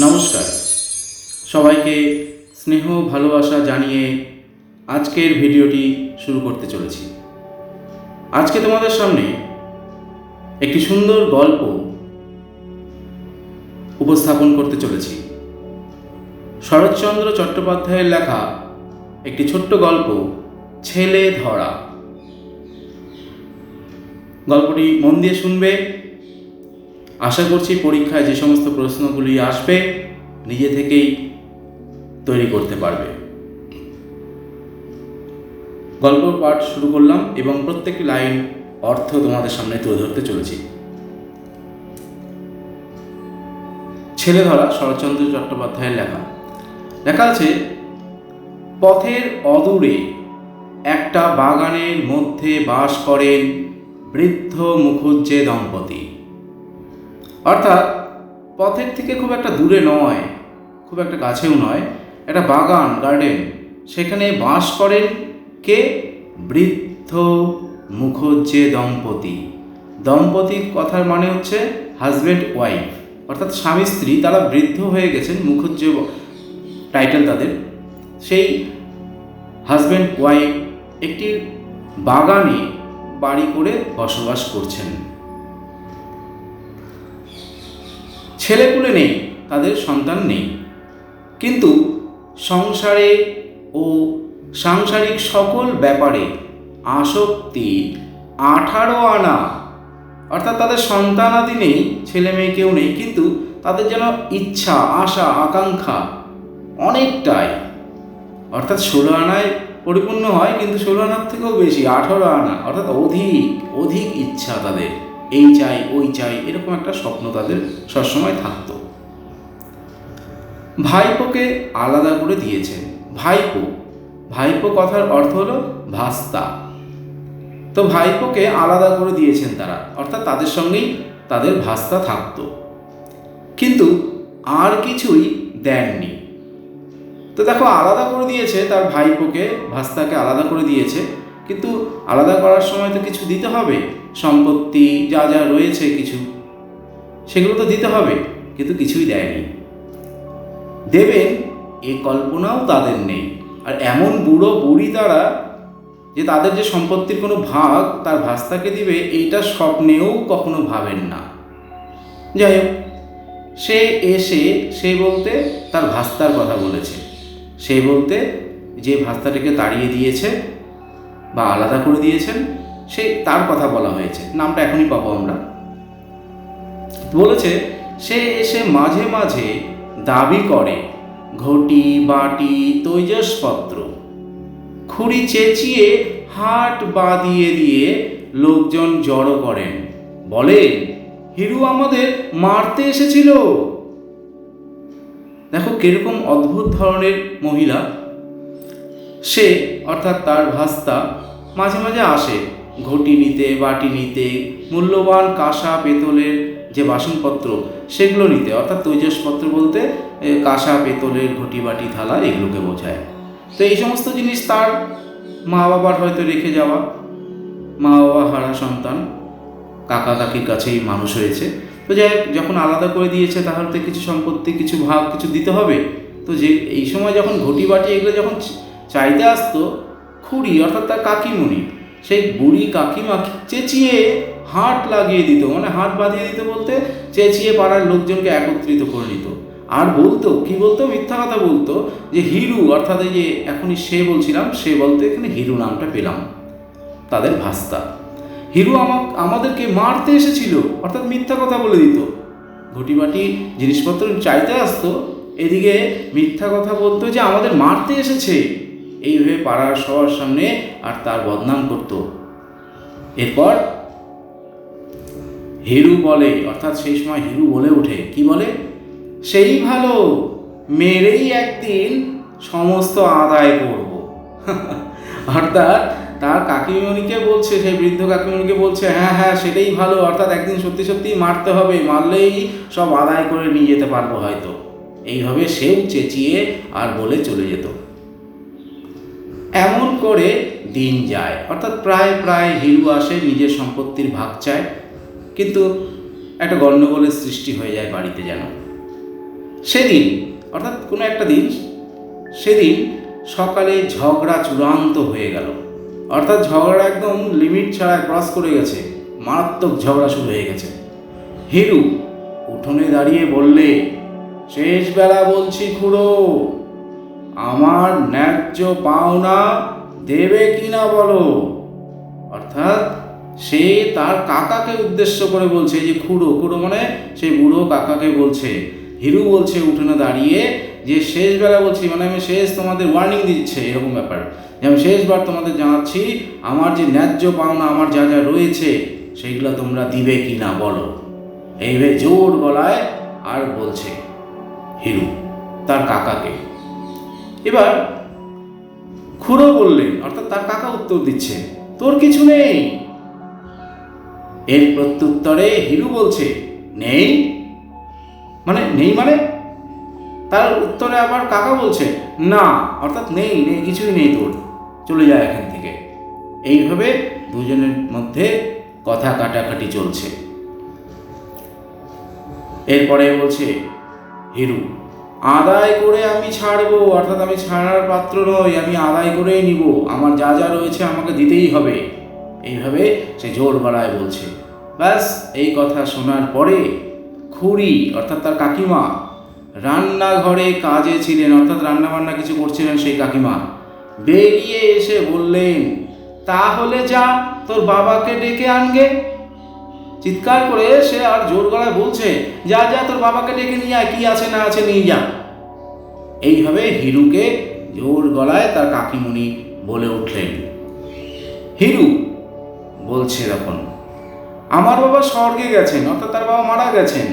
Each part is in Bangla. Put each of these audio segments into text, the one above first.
নমস্কার, সবাইকে স্নেহ ভালোবাসা জানিয়ে আজকের ভিডিওটি শুরু করতে চলেছি। আজকে তোমাদের সামনে একটি সুন্দর গল্প উপস্থাপন করতে চলেছি। শরৎচন্দ্র চট্টোপাধ্যায়ের লেখা একটি ছোট্ট গল্প, ছেলে ধরা। গল্পটি মন দিয়ে শুনবে। আশা করছি পরীক্ষায় যে সমস্ত প্রশ্নগুলি আসবে নিজে থেকেই তৈরি করতে পারবে। গল্প পাঠ শুরু করলাম এবং প্রত্যেকটি লাইন অর্থ তোমাদের সামনে তুলে ধরতে চলেছি। ছেলে ধরা শরৎচন্দ্র চট্টোপাধ্যায়ের লেখা আছে, পথের অদূরে একটা বাগানের মধ্যে বাস করেন বৃদ্ধ মুখুজ্জে দম্পতি। অর্থাৎ পথের থেকে খুব একটা দূরে নয়, খুব একটা কাছেও নয়, একটা বাগান, গার্ডেন, সেখানে বাস করেন কে? বৃদ্ধ মুখুজ্জে দম্পতি। দম্পতির কথার মানে হচ্ছে হাজব্যান্ড ওয়াইফ, অর্থাৎ স্বামী স্ত্রী, তারা বৃদ্ধ হয়ে গেছেন, মুখুজ্জে টাইটেল তাদের। সেই হাজব্যান্ড ওয়াইফ একটি বাগানে বাড়ি করে বসবাস করছেন। ছেলেপুলে নেই, তাদের সন্তান নেই, কিন্তু সংসারে ও সাংসারিক সকল ব্যাপারে আসক্তি 18 আনা। অর্থাৎ তাদের সন্তানাদি নেই, ছেলে মেয়ে কেউ নেই, কিন্তু তাদের যেন ইচ্ছা, আশা, আকাঙ্ক্ষা অনেকটাই। অর্থাৎ 16 আনায় পরিপূর্ণ হয়, কিন্তু 16 আনার থেকেও বেশি, 18 আনা, অর্থাৎ অধিক ইচ্ছা তাদের। এই চাই, ওই চাই, এরকম একটা স্বপ্ন তাদের সবসময় থাকতো। ভাইপোকে আলাদা করে দিয়েছেন। ভাইপো কথার অর্থ হলো ভাস্তা। তো ভাইপোকে আলাদা করে দিয়েছেন তারা, অর্থাৎ তাদের সঙ্গেই তাদের ভাস্তা থাকতো, কিন্তু আর কিছুই দেননি। তো দেখো, আলাদা করে দিয়েছে তার ভাইপোকে, ভাস্তাকে আলাদা করে দিয়েছে, কিন্তু আলাদা করার সময় তো কিছু দিতে হবে, সম্পত্তি যা যা রয়েছে কিছু, সেগুলো তো দিতে হবে, কিন্তু কিছুই দেয়নি। দেবেন এ কল্পনাও তাদের নেই। আর এমন বুড়ো বুড়ি তারা যে তাদের যে সম্পত্তির কোনো ভাগ তার ভাস্তাকে দিবে, এইটা স্বপ্নেও কখনো ভাবেন না। যাই হোক, সে বলতে তার ভাস্তার কথা বলেছে। সে বলতে যে ভাস্তাটাকে তাড়িয়ে দিয়েছে বা আলাদা করে দিয়েছেন, সে তার কথা বলা হয়েছে, নামটা এখনই পাবো আমরা। বলেছে, সে এসে মাঝে মাঝে দাবি করে ঘটি, বাটি, তৈজসপত্র। খুঁড়ি চেঁচিয়ে হাট বাঁধিয়ে দিয়ে লোকজন জড়ো করেন, বলেন হিরু আমাদের মারতে এসেছিল। দেখো কিরকম অদ্ভুত ধরনের মহিলা। সে অর্থাৎ তার ভাস্তা মাঝে মাঝে আসে ঘটি নিতে, বাটি নিতে, মূল্যবান কাঁসা পেতলের যে বাসনপত্র সেগুলো নিতে। অর্থাৎ তৈজসপত্র বলতে কাঁসা পেতলের ঘটি, বাটি, থালা, এগুলোকে বোঝায়। তো এই সমস্ত জিনিস তার মা বাবার হয়তো রেখে যাওয়া, মা বাবা হারা সন্তান, কাকা কাকির কাছেই মানুষ হয়েছে। তো যাই হোক, যখন আলাদা করে দিয়েছে তাহলে তো কিছু সম্পত্তি, কিছু ভাগ, কিছু দিতে হবে। তো যে এই সময় যখন ঘটি, বাটি এগুলো যখন চাইতে আসতো, খুড়ি অর্থাৎ তার কাকিমণি, সেই বুড়ি কাকিমা চেঁচিয়ে হাট লাগিয়ে দিত, মানে হাট বাঁধিয়ে দিত বলতে চেঁচিয়ে পাড়ার লোকজনকে একত্রিত করে নিত। আর বলতো, কি বলতো, মিথ্যা কথা বলতো যে হিরু, অর্থাৎ এই যে এখনই সে বলছিলাম, সে বলতে এখানে হিরু নামটা পেলাম, তাদের ভাস্তা। হিরু আমাদেরকে মারতে এসেছিল, অর্থাৎ মিথ্যা কথা বলে দিত। ঘটিবাটি জিনিসপত্র চাইতে আসতো, এদিকে মিথ্যা কথা বলতো যে আমাদের মারতে এসেছে, এইভাবে পাড়ার সবার সামনে আর তার বদনাম করত। এরপর হিরু বলে, অর্থাৎ সেই সময় হিরু বলে ওঠে, কি বলে, সেই ভালো, মেরেই একদিন সমস্ত আদায় করব। অর্থাৎ তার কাকিমণিকে বলছে, সেই বৃদ্ধ কাকিমণিকে বলছে, হ্যাঁ সেটাই ভালো, অর্থাৎ একদিন সত্যি সত্যি মারতে হবে, মারলেই সব আদায় করে নিয়ে যেতে পারবো হয়তো। এইভাবে সেও চেঁচিয়ে আর বলে চলে যেত। এমন করে দিন যায়, অর্থাৎ প্রায় হিরু আসে, নিজের সম্পত্তির ভাগ চায়, কিন্তু একটা গণ্ডগোলের সৃষ্টি হয়ে যায় বাড়িতে যেন। সেদিন অর্থাৎ কোনো একটা দিন, সেদিন সকালে ঝগড়া চূড়ান্ত হয়ে গেল। অর্থাৎ ঝগড়া একদম লিমিট ছাড়া ক্রস করে গেছে, মারাত্মক ঝগড়া শুরু হয়ে গেছে। হিরু উঠোনে দাঁড়িয়ে বললে, শেষ বেলা বলছি খুড়ো, আমার ন্যায্য পাওনা দেবে কিনা বলো। অর্থাৎ সে তার কাকাকে উদ্দেশ্য করে বলছে, যে খুড়ো, খুড়ো মানে সেই বুড়ো কাকাকে বলছে। হিরু বলছে উঠোনে দাঁড়িয়ে যে শেষ বেলা বলছি, মানে আমি শেষ তোমাদের ওয়ার্নিং দিচ্ছে, এরকম ব্যাপার, যে আমি শেষবার তোমাদের জানাচ্ছি আমার যে ন্যায্য পাওনা, আমার যা যা রয়েছে সেইগুলো তোমরা দিবে কিনা বলো। এইভাবে জোর গলায় আর বলছে হিরু তার কাকাকে। এবার খুড়ো বললেন, অর্থাৎ তার কাকা উত্তর দিচ্ছে, তোর কিছু নেই। এর প্রত্যুত্তরে হিরু বলছে, নেই মানে? নেই মানে? তার উত্তরে আবার কাকা বলছে, না, অর্থাৎ নেই, নেই, কিছুই নেই তোর, চলে যায় এখান থেকে। এইভাবে দুজনের মধ্যে কথা কাটাকাটি চলছে। এরপরে বলছে হিরু, আদায় করে আমি ছাড়বো, অর্থাৎ আমি ছাড়ার পাত্র নই, আমি আদায় করেই নিব, আমার যা যা রয়েছে আমাকে দিতেই হবে। এইভাবে সে জোর গলায় বলছে। ব্যাস এই কথা শোনার পরে খুড়ি অর্থাৎ তার কাকিমা রান্নাঘরে কাজে ছিলেন, অর্থাৎ রান্নাবান্না কিছু করছিলেন সেই কাকিমা, বেরিয়ে এসে বললেন, তাহলে যা তোর বাবাকে ডেকে আনগে। চিৎকার করে সে আর জোর গলায় বলছে, যা যা তোর বাবাকে ডেকে নিয়ে আয়, কি আছে না আছে নিয়ে যা। এইভাবে হিরুকে জোর গলায় তার কাকিমণি বলে উঠলেন। হিরু বলছে তখন, আমার বাবা স্বর্গে গেছেন, অর্থাৎ তার বাবা মারা গেছেন,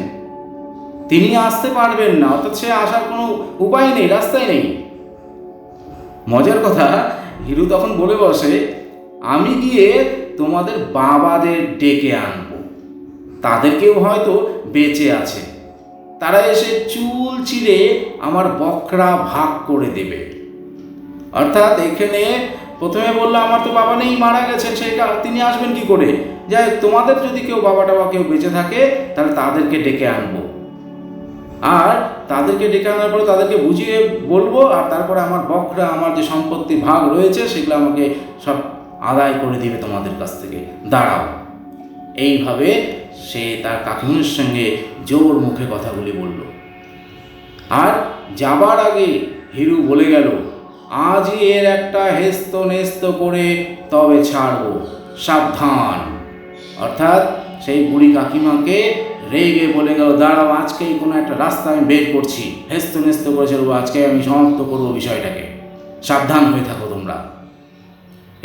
তিনি আসতে পারবেন না, অর্থাৎ সে আসার কোনো উপায় নেই, রাস্তায় নেই। মজার কথা, হিরু তখন বলে বসে, আমি গিয়ে তোমাদের বাবাদের ডেকে আনবো, তাদেরকেও হয়তো বেঁচে আছে, তারা এসে চুল চিরে আমার বকরা ভাগ করে দেবে। অর্থাৎ এখানে প্রথমে বললো আমার তো বাবা নেই, মারা গেছেন, সেইটা তিনি আসবেন কি করে? যাই তোমাদের যদি কেউ বাবা টাবা কেউ বেঁচে থাকে তাহলে তাদেরকে ডেকে আনবো, আর তাদেরকে ডেকে আনার পরে তাদেরকে বুঝিয়ে বলবো, আর তারপরে আমার বকরা, আমার যে সম্পত্তি ভাগ রয়েছে সেগুলো আমাকে সব আদায় করে দিবে তোমাদের কাছ থেকে, দাঁড়াও। এইভাবে সে তার কাকিমুনির সঙ্গে জোর মুখে কথাগুলি বলল। আর যাবার আগে হিরু বলে গেল, আজই এর একটা হেস্ত নেস্ত করে তবে ছাড়বো, সাবধান। অর্থাৎ সেই বুড়ি কাকিমাকে রেগে বলে গেল, দাঁড়াও, আজকেই কোনো একটা রাস্তা আমি বের করছি, হেস্ত নেস্ত করে ছাড়বো, আজকে আমি সমাপ্ত করবো বিষয়টাকে, সাবধান হয়ে থাকো তোমরা।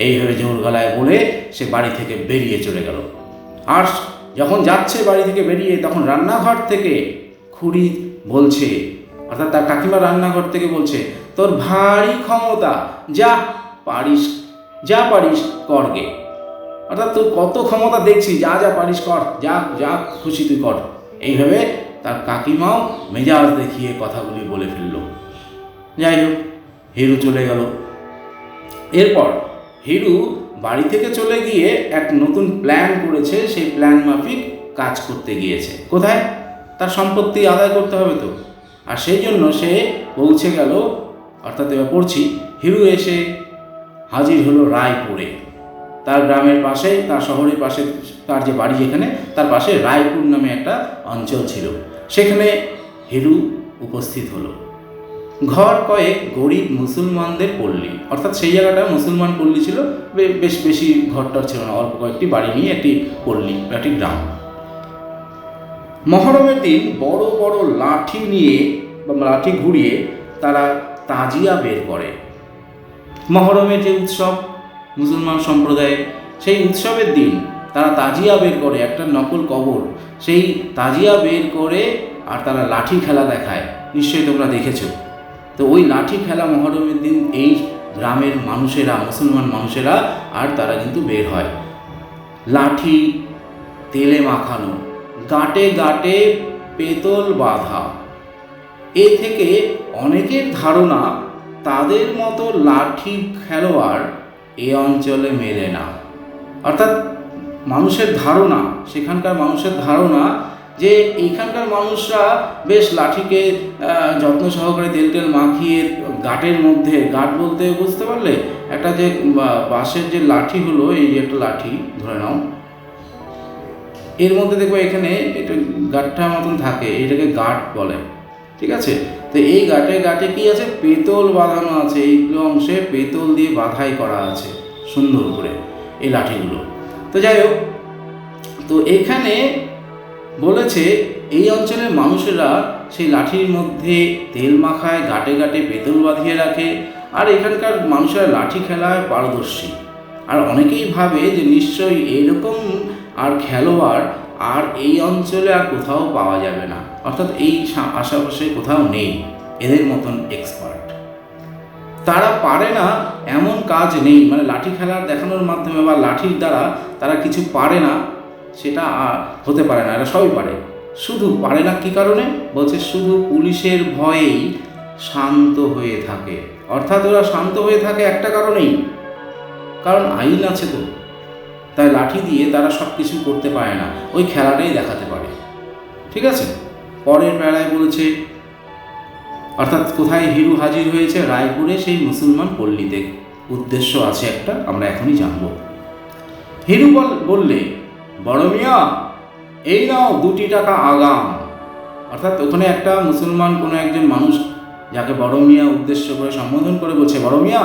এইভাবে জোর গলায় বলে সে বাড়ি থেকে বেরিয়ে চলে গেল। আর যখন যাচ্ছে বাড়ি থেকে বেরিয়ে, তখন রান্নাঘর থেকে খুড়ি বলছে, অর্থাৎ তার কাকিমা রান্নাঘর থেকে বলছে, তোর ভারী ক্ষমতা, যা পারিস যা পারিস করগে। অর্থাৎ তোর কত ক্ষমতা দেখছি, যা যা পারিস কর, যা যা খুশি তুই কর। এইভাবে তার কাকিমাও মেজাজ দেখিয়ে কথাগুলি বলে ফেলল। যাই হোক, হিরু চলে গেল। এরপর হিরু বাড়ি থেকে চলে গিয়ে এক নতুন প্ল্যান করেছে, সেই প্ল্যান মাফিক কাজ করতে গিয়েছে। কোথায়? তার সম্পত্তি আদায় করতে হবে তো, আর সেই জন্য সে পৌঁছে গেল, অর্থাৎ এবার পড়ছি, হিরু এসে হাজির হলো রায়পুরে। তার গ্রামের পাশে, তার শহরের পাশে, তার যে বাড়ি যেখানে, তার পাশে রায়পুর নামে একটা অঞ্চল ছিল, সেখানে হিরু উপস্থিত হলো। ঘর কয়েক গরিব মুসলমানদের পল্লী, অর্থাৎ সেই জায়গাটা মুসলমান পল্লী ছিল, বেশ বেশি ঘরটার ছিল না, অল্প কয়েকটি বাড়ি নিয়ে একটি পল্লী, একটি গ্রাম। মহরমের দিন বড় বড় লাঠি নিয়ে বা লাঠি ঘুরিয়ে তারা তাজিয়া বের করে। মহরমের যে উৎসব মুসলমান সম্প্রদায়ের, সেই উৎসবের দিন তারা তাজিয়া বের করে, একটা নকল কবর, সেই তাজিয়া বের করে আর তারা লাঠি খেলা দেখায়, নিশ্চয়ই তোমরা দেখেছো। তো ওই লাঠি খেলা মহরমের দিন এই গ্রামের মানুষেরা, মুসলমান মানুষেরা আর তারা কিন্তু বের হয়। লাঠি তেলে মাখানো, গাঁটে গাঁটে পেতল বাঁধা। এ থেকে অনেকের ধারণা তাদের মতো লাঠি খেলোয়াড় এ অঞ্চলে মেলে না। অর্থাৎ মানুষের ধারণা, সেখানকার মানুষের ধারণা যে এইখানকার মানুষরা বেশ লাঠিকে যত্ন সহকারে তেল টেল মাখিয়ে গাঁটের মধ্যে, গাঁট বলতে বুঝতে পারলে একটা যে বাঁশের যে লাঠি হলো, এই যে একটা লাঠি ধরে নাও, এর মধ্যে দেখবো এখানে একটা গাঁটটা মতন থাকে, এটাকে গাঁট বলে, ঠিক আছে। তো এই গাঁটে কি আছে, পেতল বাঁধানো আছে, এইগুলো অংশে পেতল দিয়ে বাঁধাই করা আছে সুন্দর করে এই লাঠিগুলো। তো যাই হোক, তো এখানে বলেছে এই অঞ্চলের মানুষেরা সেই লাঠির মধ্যে তেল মাখায়, গাঁটে পেতল বাঁধিয়ে রাখে, আর এখানকার মানুষেরা লাঠি খেলায় পারদর্শী। আর অনেকেই ভাবে যে নিশ্চয়ই এইরকম আর খেলোয়াড় আর এই অঞ্চলে আর কোথাও পাওয়া যাবে না, অর্থাৎ এই আশেপাশে কোথাও নেই এদের মতন এক্সপার্ট। তারা পারে না এমন কাজ নেই, মানে লাঠি খেলার দেখানোর মাধ্যমে বা লাঠির দ্বারা তারা কিছু পারে না সেটা হতে পারে না, এরা সবই পারে। শুধু পারে না কী কারণে, বলছে শুধু পুলিশের ভয়েই শান্ত হয়ে থাকে। অর্থাৎ ওরা শান্ত হয়ে থাকে একটা কারণেই, কারণ আইন আছে তো, তাই লাঠি দিয়ে তারা সব কিছু করতে পারে না, ওই খেলাটাই দেখাতে পারে, ঠিক আছে। পরের বেলায় বলেছে, অর্থাৎ কোথায় হিরু হাজির হয়েছে, রায়পুরে সেই মুসলমান পল্লীতে। উদ্দেশ্য আছে একটা, আমরা এখনই জানব। হিরু বললে, বড় মিয়া এই নাও 2 টাকা আগাম। অর্থাৎ ওখানে একটা মুসলমান কোনো একজন মানুষ যাকে বড় মিয়া উদ্দেশ্য করে সম্বোধন করে বলছে, বড় মিয়া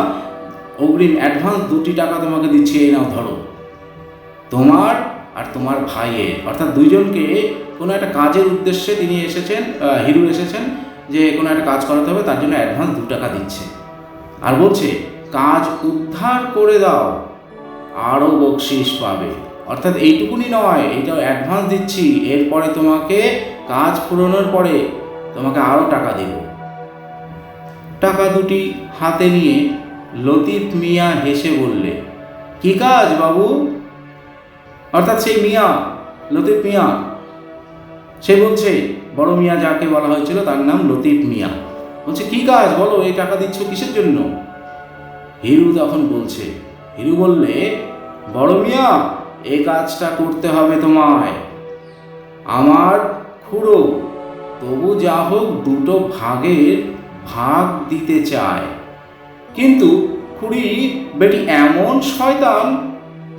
অগ্রিম অ্যাডভান্স 2 টাকা তোমাকে দিচ্ছি, এই নাও ধরো। তোমার আর তোমার ভাইয়ের, অর্থাৎ দুইজনকে কোনো একটা কাজের উদ্দেশ্যে তিনি এসেছেন, হিরু এসেছেন, যে কোনো একটা কাজ করাতে হবে, তার জন্য অ্যাডভান্স 2 টাকা দিচ্ছে। আর বলছে কাজ উদ্ধার করে দাও, আরও বকশিস পাবে। অর্থাৎ এইটুকুনি নয়, এইটাও অ্যাডভান্স দিচ্ছি, এরপরে তোমাকে কাজ পূরণের পরে তোমাকে আরও টাকা দেব। টাকা দুটি হাতে নিয়ে লতিফ মিয়া হেসে বললে, কি কাজ বাবু? অর্থাৎ সেই মিয়া, লতিফ মিয়া, সে বলছে, বড় মিয়া যাকে বলা হয়েছিল তার নাম লতিফ মিয়া, বলছে কি কাজ বলো, এই টাকা দিচ্ছ কিসের জন্য? হিরু তখন বলছে, হিরু বললে, বড় মিয়া এই কাজটা করতে হবে তোমায়, আমার খুড়ো তবু যা হোক 2 ভাগের ভাগ দিতে চায়, কিন্তু খুড়ি বেটি এমন শয়তান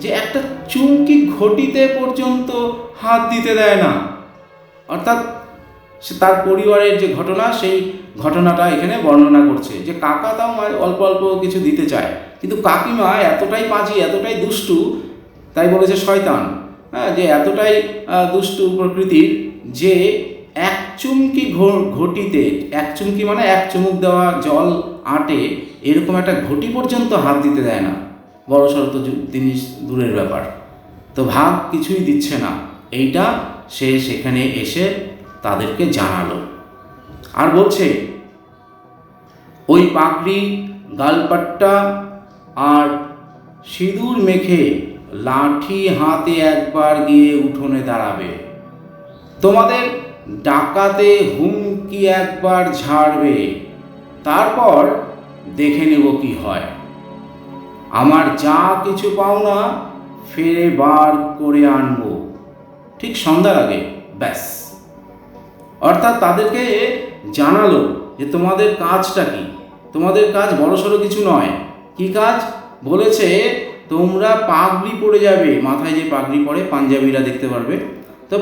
যে একটা চুমকি ঘটিতে পর্যন্ত হাত দিতে দেয় না। অর্থাৎ সে তার পরিবারের যে ঘটনা, সেই ঘটনাটা এখানে বর্ণনা করছে, যে কাকা তাও অল্প অল্প কিছু দিতে চায়, কিন্তু কাকিমা এতটাই পাজি, এতটাই দুষ্টু, তাই বলেছে শয়তান, হ্যাঁ, যে এতটাই দুষ্টু প্রকৃতির যে এক চুমকি ঘটিতে, এক চুমকি মানে 1 চুমুক দেওয়া জল আটে, এরকম একটা ঘটি পর্যন্ত হাত দিতে দেয় না। বড় সড় তো জিনিস দূরের ব্যাপার, তো ভাগ কিছুই দিচ্ছে না, এইটা সে সেখানে এসে তাদেরকে জানালো। আর বলছে ওই পাগড়ি, গালপাট্টা আর সিঁদুর মেখে লাঠি হাতে একবার গিয়ে উঠোনে দাঁড়াবে, তোমাদের ডাকাতে হুমকি একবার ঝাড়বে, তারপর দেখে নেব কি হয়। আমার যা কিছু পাওনা ফেরে বার করে আনবো ঠিক সন্ধ্যার আগে, ব্যাস। অর্থাৎ তাদেরকে জানালো যে তোমাদের কাজটা কি, তোমাদের কাজ বড়সড় কিছু নয়। কি কাজ বলেছে, তোমরা পাগড়ি পরে যাবে, মাথায় যে পাগড়ি পরে পাঞ্জাবিরা দেখতে পারবে, তো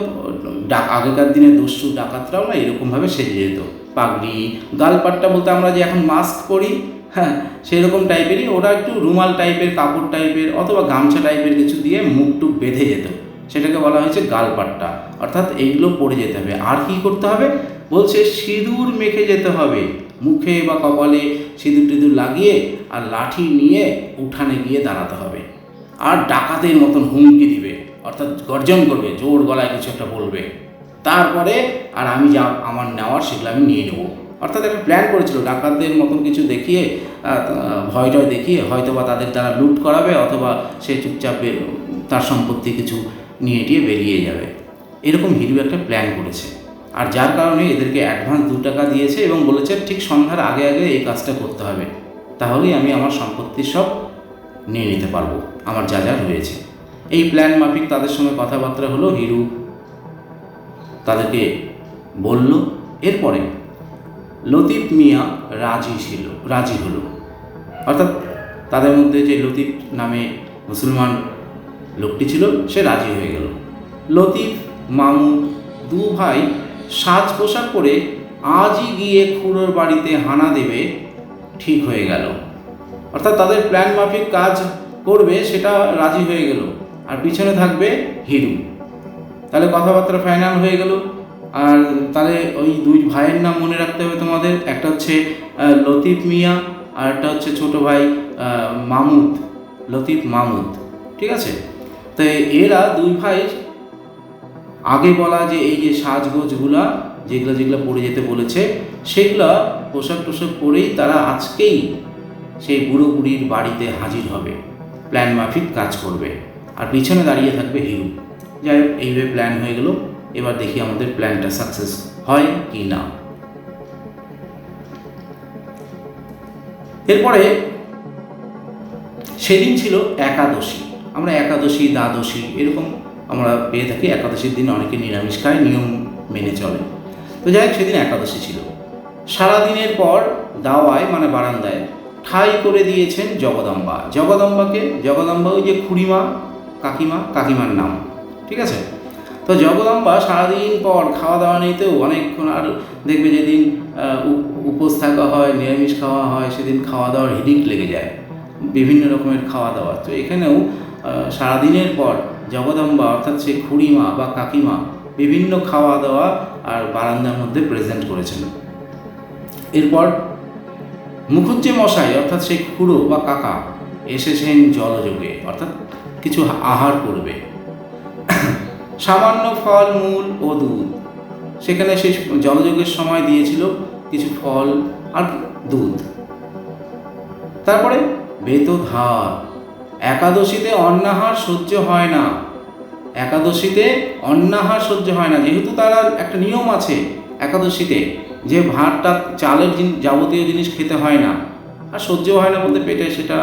আগেকার দিনে দস্যু ডাকাতরাও না এরকমভাবে সেজে যেত, পাগড়ি, গালপাট্টা বলতে আমরা যে এখন মাস্ক পরি, হ্যাঁ সেই রকম টাইপেরই, ওরা একটু রুমাল টাইপের, কাপড় টাইপের অথবা গামছা টাইপের কিছু দিয়ে মুখটুক বেঁধে যেত, সেটাকে বলা হয়েছে গালপাট্টা। অর্থাৎ এইগুলো পরে যেতে হবে। আর কি করতে হবে বলছে, সিঁদুর মেখে যেতে হবে, মুখে বা কপালে সিঁদুর টিঁদুর লাগিয়ে, আর লাঠি নিয়ে উঠানে গিয়ে দাঁড়াতে হবে, আর ডাকাতের মতন হুমকি দিবে, অর্থাৎ গর্জন করবে, জোর গলায় কিছু একটা বলবে, তারপরে আর আমি যা আমার নেওয়ার সেগুলো আমি নিয়ে নেবো। অর্থাৎ একটা প্ল্যান করেছিল, ডাকাতদের মতন কিছু দেখিয়ে, ভয় টয় দেখিয়ে হয়তো বা তাদের দ্বারা লুট করাবে, অথবা সে চুপচাপ তার সম্পত্তি কিছু নিয়ে টিয়ে বেরিয়ে যাবে, এরকম হিরু একটা প্ল্যান করেছে। আর যার কারণে এদেরকে অ্যাডভান্স 2 টাকা দিয়েছে এবং বলেছে ঠিক সন্ধ্যার আগে আগে এই কাজটা করতে হবে, তাহলেই আমি আমার সম্পত্তি সব নিয়ে নিতে পারবো, আমার যা যা রয়েছে। এই প্ল্যান মাফিক তাদের সঙ্গে কথাবার্তা হলো। হিরু তাদেরকে বলল। এরপরে লতিফ মিয়া রাজি হলো, অর্থাৎ তাদের মধ্যে যে লতিফ নামে মুসলমান লোকটি ছিল সে রাজি হয়ে গেল। লতিফ মামুদ দু ভাই সাজ পোশাক করে আজই গিয়ে খুড়োর বাড়িতে হানা দেবে ঠিক হয়ে গেল। অর্থাৎ তাদের প্ল্যান মাফিক কাজ করবে সেটা রাজি হয়ে গেল, আর পিছনে থাকবে হিরু। তাহলে কথাবার্তা ফাইনাল হয়ে গেল। আর তাহলে ওই দুই ভাইয়ের নাম মনে রাখতে হবে তোমাদের, একটা হচ্ছে লতিফ মিয়া আর একটা হচ্ছে ছোটো ভাই মামুদ, লতিফ মামুদ, ঠিক আছে। তো এরা দুই ভাই আগে বলা যে এই যে সাজগোজগুলা যেগুলো পরে যেতে বলেছে সেগুলা পোশাক টোশাক পরেই তারা আজকেই সেই বুড়ো বুড়ির বাড়িতে হাজির হবে, প্ল্যান মাফিক কাজ করবে, আর পিছনে দাঁড়িয়ে থাকবে হিরু। যাই হোক, এইভাবে প্ল্যান হয়ে গেল। এবার দেখি আমাদের প্ল্যানটা সাকসেস হয় কি না। এরপরে সেদিন ছিল একাদশী। আমরা একাদশী, দ্বাদশী এরকম আমরা পেয়ে থাকি। একাদশীর দিন অনেকে নিরামিষ খায়, নিয়ম মেনে চলে। তো যাই হোক, সেদিন একাদশী ছিল। সারাদিনের পর দাওয়ায় মানে বারান্দায় ঠাই করে দিয়েছেন জগদম্বা। জগদম্বা ওই যে খুড়িমা, কাকিমার নাম, ঠিক আছে। তো জগদম্বা সারাদিন পর খাওয়া দাওয়া নিতেও অনেকক্ষণ, আর দেখবে যেদিন উপোস থাকা হয়, নিরামিষ খাওয়া হয়, সেদিন খাওয়া দাওয়ার হিডিক লেগে যায়, বিভিন্ন রকমের খাওয়া দাওয়া। তো এখানেও সারাদিনের পর জগদম্বা অর্থাৎ সেই খুড়িমা বা কাকিমা বিভিন্ন খাওয়া দাওয়া আর বারান্দার মধ্যে প্রেজেন্ট করেছেন। এরপর মুখুজ্জে মশাই অর্থাৎ সেই খুড়ো বা কাকা এসেছেন জলযোগে, অর্থাৎ কিছু আহার করবে। সামান্য ফল মূল ও দুধ, সেখানে সেই জলযোগের সময় দিয়েছিল কিছু ফল আর দুধ। তারপরে বেতধার, একাদশীতে অন্নাহার সহ্য হয় না, যেহেতু তার একটা নিয়ম আছে একাদশীতে যে ভাতটা চালের যাবতীয় জিনিস খেতে হয় না, আর সহ্য হয় না বলতে পেটে সেটা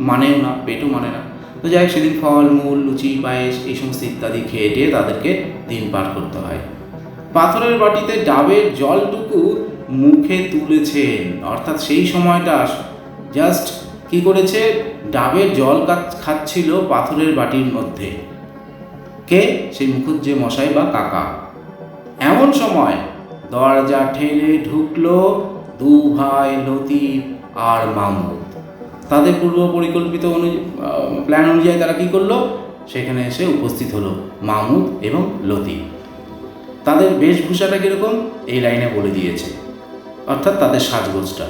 মানেও না, পেটও মানে না। তো যাই হোক, সেদিন ফল মূল, লুচি, পায়েস এই সমস্ত ইত্যাদি খেয়ে টেয়ে তাদেরকে দিন পার করতে হয়। পাথরের বাটিতে ডাবের জলটুকু মুখে তুলেছেন, অর্থাৎ সেই সময়টা জাস্ট কি করেছে, ডাবের জল খাচ্ছিল পাথরের বাটির মধ্যে। কে? সেই মুখুজ্জে মশাই বা কাকা। এমন সময় দরজা ঠেলে ঢুকলো দু ভাই লতিফ আর মামুদ। তাদের পূর্ব পরিকল্পিত প্ল্যান অনুযায়ী তারা কী করলো, সেখানে এসে উপস্থিত হলো মামুদ এবং লতিফ। তাদের বেশভূষাটা কীরকম এই লাইনে বলে দিয়েছে, অর্থাৎ তাদের সাজগোজটা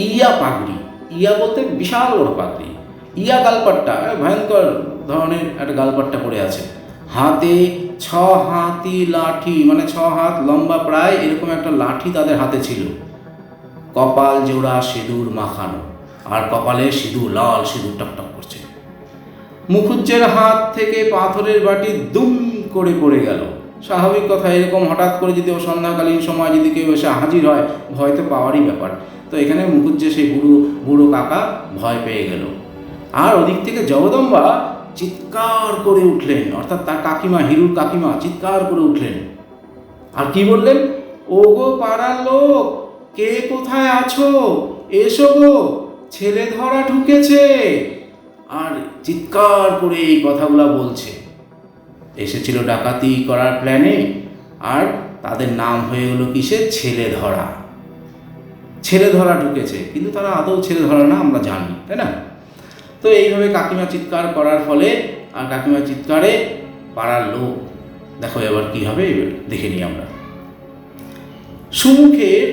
ইয়া পাগড়ি, ইয়া বলতে বিশাল বড় পাগড়ি, ইয়া গালপাট্টা, ভয়ঙ্কর ধরনের একটা গালপাট্টা পড়ে আছে। হাতে 6 হাতি লাঠি, মানে 6 হাত লম্বা প্রায় এরকম একটা লাঠি তাদের হাতে ছিল। কপাল জোড়া সিঁদুর মাখানো, আর কপালে সিঁদুর, লাল সিঁদুর টকটক করছে। মুখুজ্জের হাত থেকে পাথরের বাটি দুম করে পড়ে গেল। স্বাভাবিক কথা, এরকম হঠাৎ করে যদি সন্ধ্যাকালীন সময় যদি কেউ এসে হাজির হয়, ভয় তো পাওয়ারই ব্যাপার। তো এখানে মুখুজ্জে সেই বুড়ো কাকা ভয় পেয়ে গেল। আর ওদিক থেকে জগদম্বা চিৎকার করে উঠলেন, অর্থাৎ তার কাকিমা, হিরুর কাকিমা চিৎকার করে উঠলেন। আর কি বললেন, ও গো পাড়ার লোক, কে কোথায় আছো, এসো গো, ছেলে ধরা ঢুকেছে। আর চিৎকার করে এই কথাগুলো বলছে। এসেছিল ডাকাতি করার প্ল্যানে, আর তাদের নাম হয়ে গেলো কিসে, ছেলে ধরা ঢুকেছে, কিন্তু তারা আদৌ ছেলে ধরা না, আমরা জানি, তাই না। তো এইভাবে কাকিমা চিৎকার করার ফলে, আর কাকিমার চিৎকারে পাড়ার লোক, দেখো এবার কি হবে দেখে নিই আমরা। সুমুখের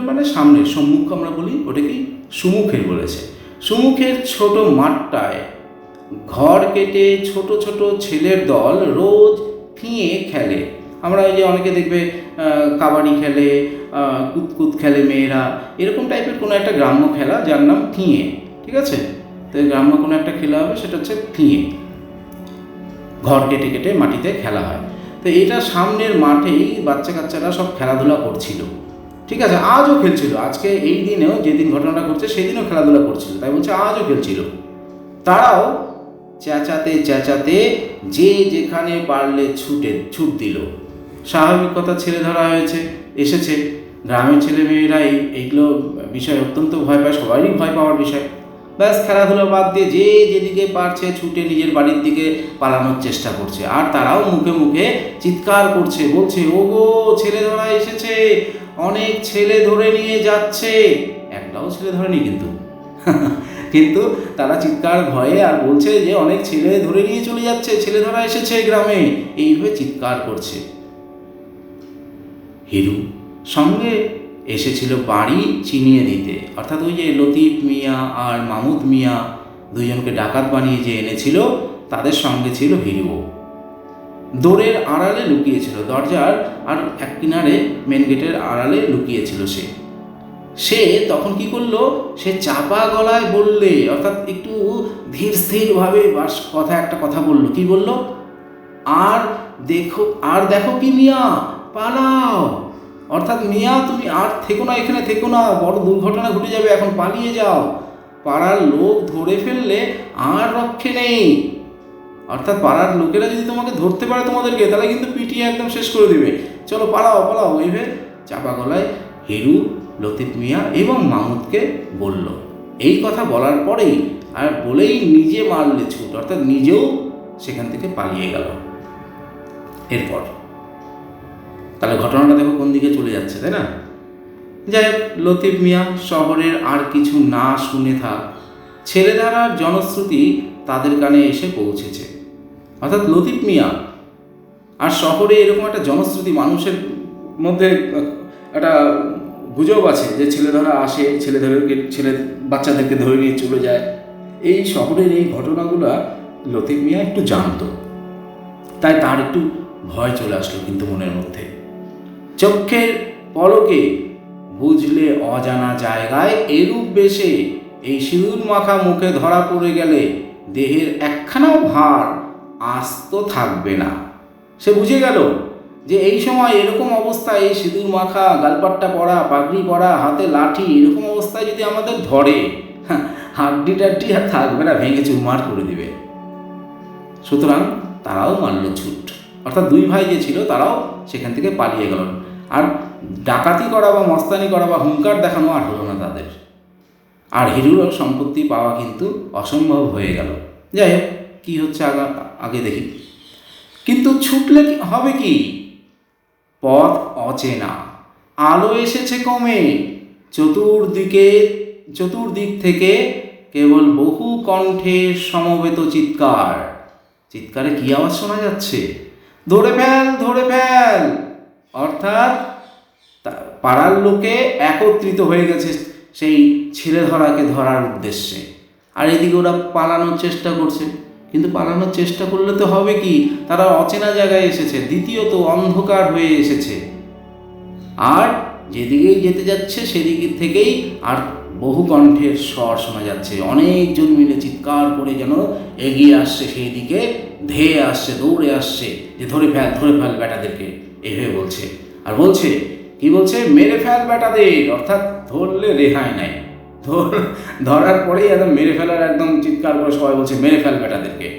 মানে সামনের, সম্মুখ আমরা বলি, ওটাকে সুমুখের বলেছে। সুমুখের ছোট মাঠটায় ঘর কেটে ছোট ছোট ছেলের দল রোজ ফিঁয়ে খেলে। আমরা এই যে অনেকে দেখবে কাবাডি খেলে, কুতকুত খেলে মেয়েরা, এরকম টাইপের কোনো একটা গ্রাম্য খেলা যার নাম ফিঁয়ে, ঠিক আছে। তো গ্রাম্য কোনো একটা খেলা হবে, সেটা হচ্ছে ফিঁয়ে, ঘর কেটে কেটে মাটিতে খেলা হয়। তো এটা সামনের মাঠেই বাচ্চা কাচ্চারা সব খেলাধুলা করছিল, ঠিক আছে। আজও খেলছিল, আজকে এই দিনেও যেদিন ঘটনাটা ঘটছে সেদিনও খেলাধুলা করছিল, তাই বলছে আজও খেলছিল। তারাও চেঁচাতে চেঁচাতে যে যেখানে পারলে ছুট দিল। স্বাভাবিক কথা, ছেলে ধরা হয়েছে, এসেছে। গ্রামের ছেলে মেয়েরা এইগুলো বিষয় অত্যন্ত ভয় পায়, সবারই ভয় পাওয়ার বিষয়। ব্যাস খেলাধুলা বাদ দিয়ে যে যেদিকে পারছে ছুটে নিজের বাড়ির দিকে পালানোর চেষ্টা করছে। আর তারাও মুখে মুখে চিৎকার করছে, বলছে, ওগো ছেলে ধরা এসেছে, অনেক ছেলে ধরে নিয়ে যাচ্ছে। একটাও ছেলে ধরেনি কিন্তু কিন্তু তারা চিৎকার ভয়ে আর বলছে যে অনেক ছেলে ধরে নিয়ে চলে যাচ্ছে, ছেলে ধরা এসেছে গ্রামে, এইভাবে চিৎকার করছে। হিরু সঙ্গে এসেছিল বাড়ি চিনিয়ে দিতে, অর্থাৎ ওই যে লতিফ মিয়া আর মামুদ মিয়া দুজনকে ডাকাত বানিয়ে যে এনেছিল, তাদের সঙ্গে ছিল হিরুও। দোরের আড়ালে লুকিয়েছিল, দরজার আর এক কিনারে মেন গেটের আড়ালে লুকিয়েছিল সে তখন কি করলো, সে চাপা গলায় বললে, অর্থাৎ একটু ধীর স্থিরভাবে একটা কথা বলল। কি বলল? আর দেখো কি মিয়া, পালাও। অর্থাৎ মিয়া তুমি আর থেকো না, এখানে থেকো না, বড় দুর্ঘটনা ঘটে যাবে, এখন পালিয়ে যাও। পাড়ার লোক ধরে ফেললে আর রক্ষে নেই। অর্থাৎ পাড়ার লোকেরা যদি তোমাকে ধরতে পারে তোমাদেরকে, তাহলে কিন্তু পিটিয়ে একদম শেষ করে দেবে। চলো পালাও পালাও। এইভাবে চাপা গলায় হিরু, লতিফ মিয়া এবং মামুদকে বলল। এই কথা বলার পরেই আর বলেই নিজে মারলে ছুট, অর্থাৎ নিজেও সেখান থেকে পালিয়ে গেল। এরপর তাহলে ঘটনাটা দেখো কোন দিকে চলে যাচ্ছে, তাই না? যাই হোক, লতিফ মিয়া শহরের আর কিছু না শুনে থাক, ছেলেধারার জনশ্রুতি তাদের কানে এসে পৌঁছেছে। অর্থাৎ লতিফ মিয়া আর শহরে এরকম একটা জনশ্রুতি, মানুষের মধ্যে একটা গুজব আছে যে ছেলেধরা আসে, ছেলে বাচ্চাদেরকে ধরে নিয়ে চলে যায়। এই শহরের এই ঘটনাগুলো লতিফ মিয়া একটু জানতো, তাই তার একটু ভয় চলে আসলো কিন্তু মনের মধ্যে। চোখের পলকে বুঝলে অজানা জায়গায় এরূপ বেশে এই সিঁদুর মাখা মুখে ধরা পড়ে গেলে দেহের একখানাও ভার আস্ত থাকবে না। সে বুঝে গেল যে এই সময় এরকম অবস্থায়, এই সিঁদুর মাখা, গালপাট্টা পরা, পাগড়ি পরা, হাতে লাঠি, এরকম অবস্থায় যদি আমাদের ধরে, হাড্ডি টাড্ডি আর থাকবে না, ভেঙে চুরমার করে দিবে। সুতরাং তারাও মারল ছুট, অর্থাৎ দুই ভাই যে ছিল তারাও সেখান থেকে পালিয়ে গেল। আর ডাকাতি করা বা মস্তানি করা বা হুঙ্কার দেখানো আর হলো না তাদের। আর হিরুর সম্পত্তি পাওয়া কিন্তু অসম্ভব হয়ে গেল। যাই হোক, কী হচ্ছে আগে দেখি। কিন্তু ছুটলে হবে কি? পথ অচেনা, আলো এসেছে কমে, চতুর্দিক থেকে কেবল বহু কণ্ঠের সমবেত চিৎকার। চিৎকারে কি আওয়াজ শোনা যাচ্ছে? ধরে ফেল, ধরে ফেল। অর্থাৎ পাড়ার লোকে একত্রিত হয়ে গেছে সেই ছেলে ধরাকে ধরার উদ্দেশ্যে। আর এদিকে ওরা পালানোর চেষ্টা করছে। কিন্তু পালানোর চেষ্টা করলে তো হবে কি, তারা অচেনা জায়গায় এসেছে, দ্বিতীয়ত অন্ধকার হয়ে এসেছে। আর যেদিকেই যেতে যাচ্ছে সেদিকে থেকেই আর বহু কণ্ঠের স্বর শোনা যাচ্ছে। অনেকজন মিলে চিৎকার করে যেন এগিয়ে আসছে, সেই দিকে ধেয়ে আসছে, দৌড়ে আসছে, যে ধরে ফেল, ধরে ফেল বেটাদেরকে, এইভাবে বলছে। আর বলছে কি বলছে? মেরে ফেল বেটাদের, অর্থাৎ ধরলে রেহাই নাই, ধরার পরেই একদম মেরে ফেলার একদম চিৎকার করে সবাই বলছে মেরে ফেল বেটাদেরকে।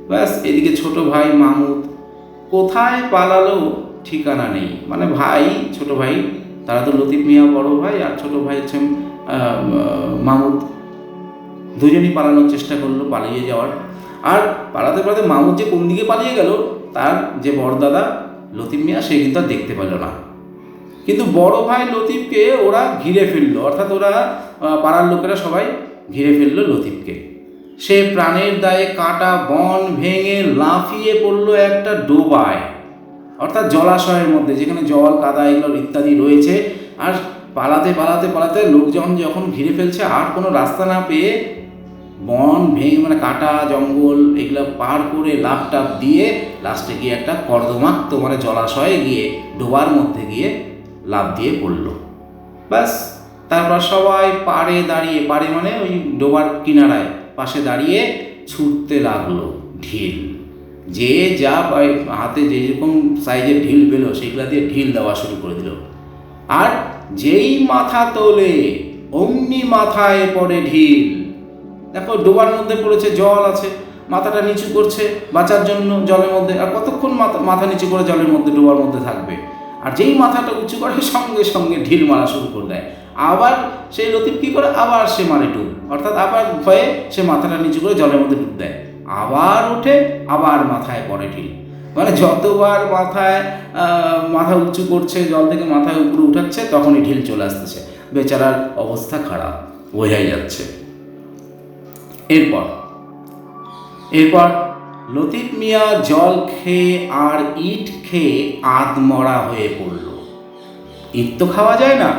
ব্যাস, এদিকে ছোট ভাই মামুদ কোথায় পালালো ঠিকানা নেই। মানে ভাই, ছোট ভাই, তারা তো লতিফ মিয়া বড় ভাই, আর ছোট ভাই হচ্ছে মামুদ, দুজনই পালানোর চেষ্টা করলো, পালিয়ে যাওয়ার। আর পালাতে পালাতে মামুদ যে কোন দিকে পালিয়ে গেল, তার যে বড়দাদা লতিফ মিয়া, সে কিন্তু আর দেখতে পেল না। কিন্তু বড় ভাই লতিফকে ওরা ঘিরে ফেললো, অর্থাৎ ওরা পাড়ার লোকেরা সবাই ঘিরে ফেললো লতিফকে। সে প্রাণের দায়ে কাটা বন ভেঙে লাফিয়ে পড়লো একটা ডোবায়, অর্থাৎ জলাশয়ের মধ্যে, যেখানে জল, কাদা এগুলো ইত্যাদি রয়েছে। আর পালাতে পালাতে পালাতে লোকজন যখন ঘিরে ফেলছে, আর কোনো রাস্তা না পেয়ে বন ভেঙে, মানে কাটা জঙ্গল এগুলো পার করে লাফ টাপ দিয়ে লাস্টে গিয়ে একটা কর্দমাক্ত, মানে জলাশয়ে গিয়ে ডোবার মধ্যে গিয়ে লাফ দিয়ে পড়ল। ব্যাস, তারপর সবাই পাড়ে দাঁড়িয়ে, পাড়ে মানে ওই ডোবার কিনারায় পাশে দাঁড়িয়ে ছুটতে লাগলো ঢিল। যে যা হাতে যেরকম সাইজের ঢিল পেল সেগুলা দিয়ে ঢিল দেওয়া শুরু করে দিল। আর যেই মাথা তোলে অমনি মাথায় পড়ে ঢিল। দেখো, ডোবার মধ্যে পড়েছে, জল আছে, মাথাটা নিচু করছে বাঁচার জন্য জলের মধ্যে। আর কতক্ষণ মাথা নিচু করে জলের মধ্যে ডোবার মধ্যে থাকবে? আর যেই মাথাটা উঁচু করে সঙ্গে সঙ্গে ঢিল মারা শুরু করে দেয়। আবার সেই লতিফ কী করে, আবার সে মারে ডুব, অর্থাৎ আবার ভয়ে সে মাথাটা নিচু করে জলের মধ্যে ডুব দেয়, আবার ওঠে, আবার মাথায় পড়ে ঢিল। মানে যতবার মাথা উঁচু করছে, জল থেকে মাথায় উপরে উঠাচ্ছে, তখনই ঢিল চলে আসতেছে। বেচারার অবস্থা খারাপ বোঝাই যাচ্ছে। এরপর লতিফ মিয়া জল খেয়ে আর ইট খেয়ে আধমরা হয়ে পড়ল। ইট তো খাওয়া যায় না,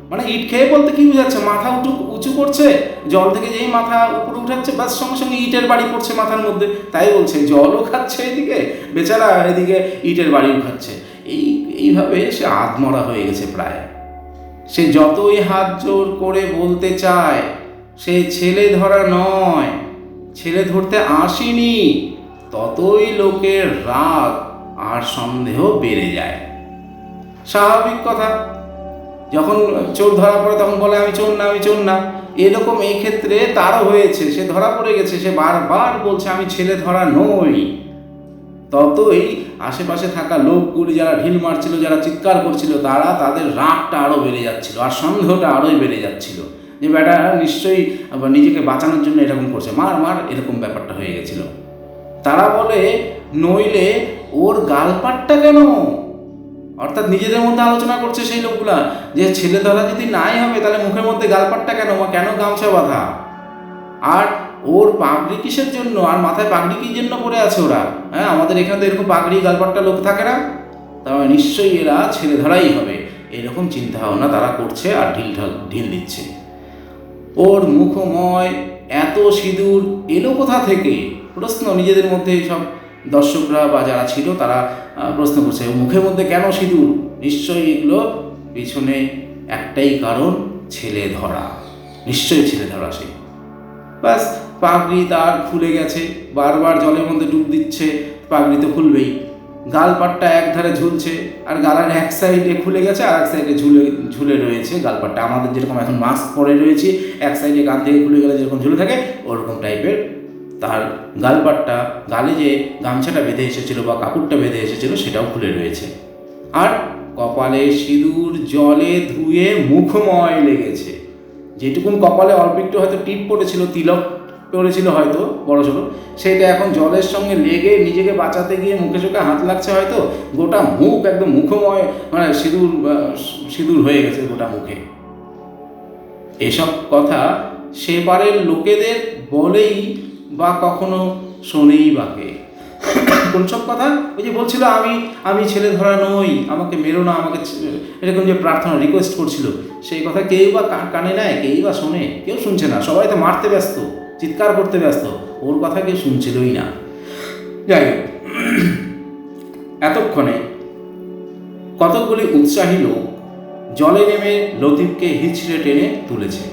মানে ইট খেয়ে বলতে কি বোঝাচ্ছে, মাথা উঁচু করছে, জল থেকে যেই মাথা উপরে উঠাচ্ছে, বাস সঙ্গে সঙ্গে ইটের বাড়ি পড়ছে মাথার মধ্যে। তাই বলছে জলও খাচ্ছে এদিকে বেচারা, এদিকে ইটের বাড়িও খাচ্ছে। এইভাবে সে আধমরা হয়ে গেছে প্রায়। সে যতই হাত জোর করে বলতে চায় সে ছেলে ধরা নয়, ছেলে ধরতে আসেনি, ততই লোকের রাগ আর সন্দেহ বেড়ে যায়। স্বাভাবিক কথা, যখন চোর ধরা পড়ে তখন বলে আমি চোর না। এরকম এই ক্ষেত্রে তারও হয়েছে, সে ধরা পড়ে গেছে, সে বারবার বলছে আমি ছেলে ধরা নই। ততই আশেপাশে থাকা লোকগুলি যারা ঢিল মারছিল, যারা চিৎকার করছিল, তাদের রাগটা আরও বেড়ে যাচ্ছিল, আর সন্দেহটা আরোই বেড়ে যাচ্ছিল যে বেটা নিশ্চয়ই নিজেকে বাঁচানোর জন্য এরকম করছে, মার এরকম ব্যাপারটা হয়ে গেছিল। তারা বলে নইলে ওর গালপাটটা কেন, অর্থাৎ নিজেদের মধ্যে আলোচনা করছে সেই লোকগুলা যে ছেলে ধরা যদি নাই হবে তাহলে মুখের মধ্যে গালপাটটা কেন, কেন গামছা বাঁধা, আর ওর পাগড়ি কিসের জন্য, আর মাথায় পাগড়ি কী জন্য পরে আছে ওরা? হ্যাঁ, আমাদের এখানে তো এরকম পাগড়ি গালপাট্টা লোক থাকে না, তাহলে নিশ্চয়ই এরা ছেলে ধরাই হবে, এরকম চিন্তা ভাবনা তারা করছে আর ঢিল দিচ্ছে। ওর মুখময় এত সিঁদুর এলো কোথা থেকে? প্রশ্ন নিজেদের মধ্যে সব দর্শকরা বা যারা ছিল তারা প্রশ্ন করছে, মুখের মধ্যে কেন সিঁদুর? নিশ্চয়ই এগুলো পিছনে একটাই কারণ, ছেলে ধরা, নিশ্চয়ই ছেলে ধরা। সে ব্যাস পাগড়ি তার খুলে গেছে, বারবার জলের মধ্যে ডুব দিচ্ছে, পাগড়ি তো খুলবেই। গালপাটটা একধারে ঝুলছে, আর গালার এক সাইডে খুলে গেছে আর এক সাইডে ঝুলে রয়েছে গালপাটটা। আমাদের যেরকম এখন মাস্ক পরে রয়েছি, এক সাইডে গাল থেকে খুলে গেলে যেরকম ঝুলে থাকে ওরকম টাইপের তার গালপাটটা, গালে যে গামছাটা বেঁধে এসেছিল বা কাপড়টা বেঁধে এসেছিল সেটাও খুলে রয়েছে। আর কপালে সিঁদুর জলে ধুয়ে মুখময় লেগেছে। যেটুকুন কপালে অল্প একটু হয়তো টিপ পড়েছিল, তিলক পড়েছিল হয়তো বড় ছোটো, সেটা এখন জলের সঙ্গে লেগে নিজেকে বাঁচাতে গিয়ে মুখে চোখে হাত লাগছে, হয়তো গোটা মুখ একদম মুখময়, মানে সিঁদুর হয়ে গেছে গোটা মুখে। এসব কথা সেবারের লোকেদের বলেই বা কখনো শোনেই বাকে। কোন সব কথা? ওই যে বলছিল আমি ছেলে ধরা নই, আমাকে মেরো না, আমাকে এরকম যে প্রার্থনা রিকোয়েস্ট করছিল, সেই কথা কেউ বা কানে নেয়, কেউ বা শোনে? কেউ শুনছে না, সবাই তো মারতে ব্যস্ত, চিৎকার করতে ব্যস্ত, ওর কথা কেউ শুনছিলই না। যাই হোক, এতক্ষণে কতকগুলি উৎসাহী লোক জলে নেমে লতিফকে হিচড়ে টেনে তুলেছে।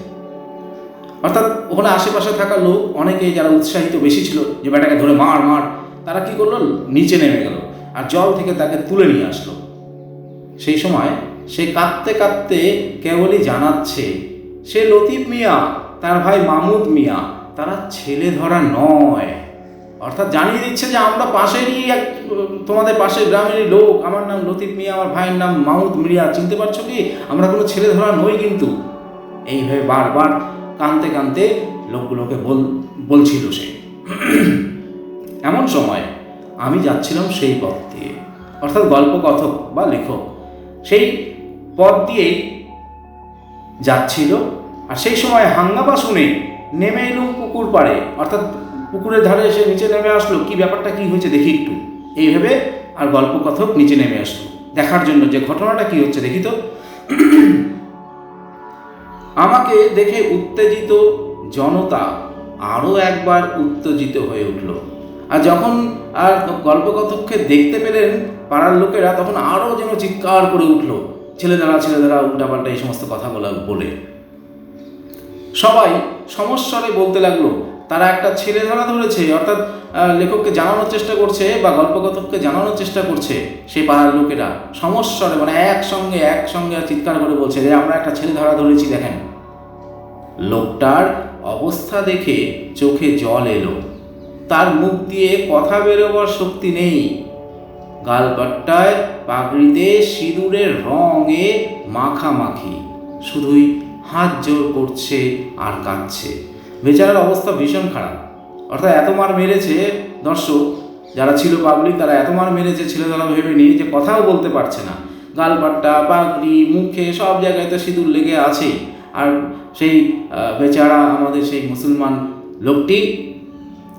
অর্থাৎ ওখানে আশেপাশে থাকা লোক অনেকেই যারা উৎসাহিত বেশি ছিল যে বেটাকে ধরে মার, তারা কি করলো, নিচে নেমে গেল আর জল থেকে তাকে তুলে নিয়ে আসলো। সেই সময় সে কাঁদতে কাঁদতে কেবলই জানাচ্ছে সে লতিফ মিয়া, তার ভাই মাহমুদ মিয়া, তারা ছেলে ধরা নয়। অর্থাৎ জানিয়ে দিচ্ছে যে আমরা পাশেরই তোমাদের পাশের গ্রামেরই লোক, আমার নাম লতিফ মিয়া, আমার ভাইয়ের নাম মাহমুদ মিয়া, চিনতে পারছো কি? আমরা কোনো ছেলে ধরা নই কিন্তু। এইভাবে বারবার কাঁদতে কাঁদতে লোকগুলোকে বলছিল সে। এমন সময় আমি যাচ্ছিলাম সেই পথ দিয়ে, অর্থাৎ গল্পকথক বা লেখক সেই পথ দিয়েই যাচ্ছিল। আর সেই সময় হাঙ্গামা শুনে নেমে এলুম পুকুর পাড়ে, অর্থাৎ পুকুরের ধারে এসে নিচে নেমে আসলো, কি ব্যাপারটা কি হয়েছে দেখি একটু, এইভাবে। আর গল্পকথক নিচে নেমে আসলো দেখার জন্য যে ঘটনাটা কি হচ্ছে দেখি তো। আমাকে দেখে উত্তেজিত জনতা আরও একবার উত্তেজিত হয়ে উঠল। আর যখন আর গল্পকথককে দেখতে পেলেন পাড়ার লোকেরা, তখন আরও যেন চিৎকার করে উঠল, ছেলেদারা উল্টাপাল্টা এই সমস্ত কথা বলে। সবাই সমস্বরে বলতে লাগলো তারা একটা ছেলে ধরেছে, অর্থাৎ লেখককে জানানোর চেষ্টা করছে বা গল্পকথককে জানানোর চেষ্টা করছে সেই পাড়ার লোকেরা সমস্বরে, মানে একসঙ্গে চিৎকার করে বলছে যে আমরা একটা ছেলে ধরেছি, দেখেন। লোকটার অবস্থা দেখে চোখে জল এলো, তার মুখ দিয়ে কথা বেরোবার শক্তি নেই। গালপাট্টায় পাগড়িতে সিঁদুরের রঙে মাখামাখি, শুধুই হাত জোর করছে আর কাঁদছে। বেচারার অবস্থা ভীষণ খারাপ। অর্থাৎ এত মার মেরেছে, দর্শক যারা ছিল পাবলিক তারা এত মার মেরেছে, ছেলেবেলা ভেবে নিয়ে যে কথাও বলতে পারছে না। গালপাট্টা, পাগড়ি, মুখে সব জায়গায় তো সিঁদুর লেগে আছেই। আর সেই বেচারা আমাদের সেই মুসলমান লোকটি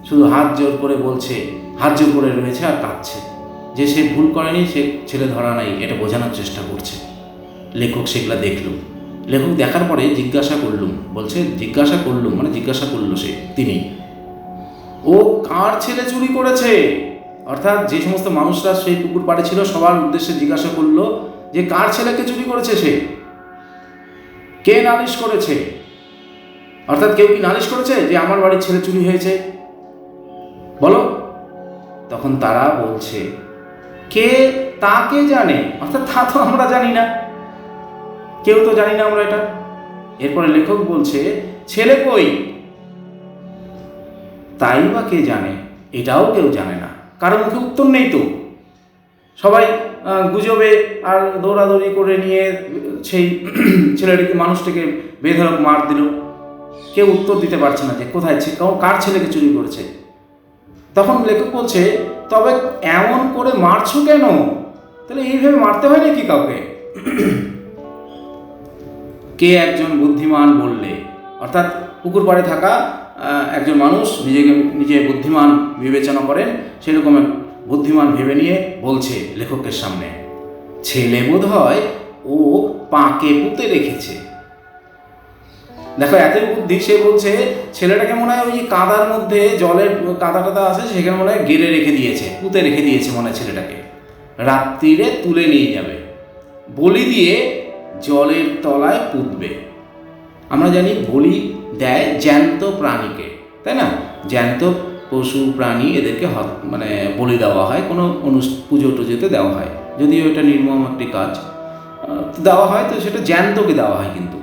শুধু হাত জোর করে বলছে, হাত জোর করে রয়েছে আর কাঁদছে, যে সে ভুল করেনি, সে ছেলে ধরা নাই, এটা বোঝানোর চেষ্টা করছে। লেখক সেগুলা দেখল। লেখক দেখার পরে জিজ্ঞাসা করলুম, বলছে জিজ্ঞাসা করলুম মানে জিজ্ঞাসা করলো তিনি, ও কার ছেলে চুরি করেছে? অর্থাৎ যে সমস্ত মানুষরা সেই পুকুর পাড়ে ছিল সবার উদ্দেশ্যে জিজ্ঞাসা করলো যে কার ছেলেকে চুরি করেছে সে, কে নালিশ করেছে? অর্থাৎ কেউ কি নালিশ করেছে যে আমার বাড়ির ছেলে চুরি হয়েছে, বলো? তখন তারা বলছে, কে তাকে জানে, অর্থাৎ তা তো আমরা জানি না, কেউ তো জানি না আমরা এটা। এরপরে লেখক বলছে, ছেলে কই? তাই বা কে জানে, এটাও কেউ জানে না, কারো মুখে উত্তর নেই তো। সবাই গুজবে আর দৌড়াদৌড়ি করে নিয়ে সেই ছেলেটিকে, মানুষটিকে বেধড়ক মার দিল। কেউ উত্তর দিতে পারছে না যে কোথায় কার ছেলেকে চুরি করেছে। তখন লেখক বলছে, তবে এমন করে মারছো কেন? তাহলে এইভাবে মারতে হয় নাকি কাউকে? কে একজন বুদ্ধিমান বললে, অর্থাৎ পুকুর পাড়ে থাকা একজন মানুষ নিজে বুদ্ধিমান বিবেচনা করেন, সেরকম বুদ্ধিমান ভেবে নিয়ে বলছে লেখকের সামনে, ছেলে বোধ হয় ও পাকে পুঁতে রেখেছে। দেখো এত বুদ্ধি, সে বলছে ছেলেটাকে মনে হয় ওই কাদার মধ্যে, জলের কাদা টাদা আছে সেখানে মনে হয় গেড়ে রেখে দিয়েছে, পুঁতে রেখে দিয়েছে মনে হয় ছেলেটাকে, রাত্রিরে তুলে নিয়ে যাবে, বলি দিয়ে জলের তলায় পুঁতবে। আমরা জানি বলি দেয় জ্যান্ত প্রাণীকে, তাই না? জ্যান্ত পশু প্রাণী এদেরকে মানে বলি দেওয়া হয়, কোনো পুজো টুজোতে দেওয়া হয়, যদিও এটা নির্মম একটি কাজ, দেওয়া হয়, তো সেটা জ্যান্তকে দেওয়া হয়। কিন্তু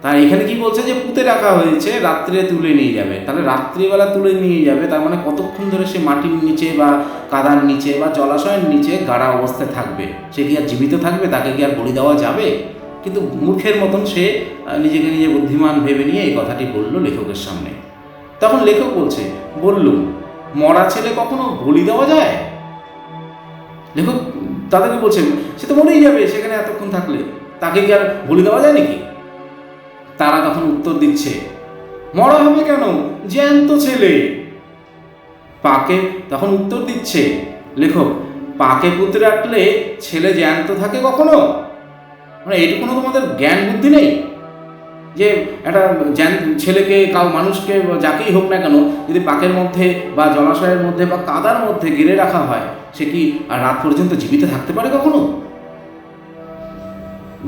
তার এখানে কি বলছে যে পুঁতে রাখা হয়েছে, রাত্রে তুলে নিয়ে যাবে। তাহলে রাত্রিবেলা তুলে নিয়ে যাবে, তার মানে কতক্ষণ ধরে সে মাটির নিচে বা কাদার নিচে বা জলাশয়ের নিচে গাড়া অবস্থায় থাকবে? সে কি আর জীবিত থাকবে? তাকে কি আর বলি দেওয়া যাবে? কিন্তু মূর্খের মতন সে নিজেকে নিজে বুদ্ধিমান ভেবে নিয়ে এই কথাটি বলল লেখকের সামনে। তখন লেখক বলছে, বললুম, মরা ছেলে কখনো বলি দেওয়া যায়? লেখক তাদেরকে বলছে, সে তো মরেই যাবে সেখানে এতক্ষণ থাকলে, তাকে কি আর বলি দেওয়া যায় নাকি? তারা তখন উত্তর দিচ্ছে, মরা হবে কেন, জ্যান্ত ছেলে। পাকে তখন উত্তর দিচ্ছে লেখক, পাকে পুঁতে রাখলে ছেলে জ্যান্ত থাকে কখনো? মানে এইটুকুনো তোমাদের জ্ঞান বুদ্ধি নেই যে একটা ছেলেকে, মানুষকে, যাকেই হোক না কেন, যদি পাকের মধ্যে বা জলাশয়ের মধ্যে বা কাদার মধ্যে গেড়ে রাখা হয়, সে কি আর রাত পর্যন্ত জীবিত থাকতে পারে কখনো?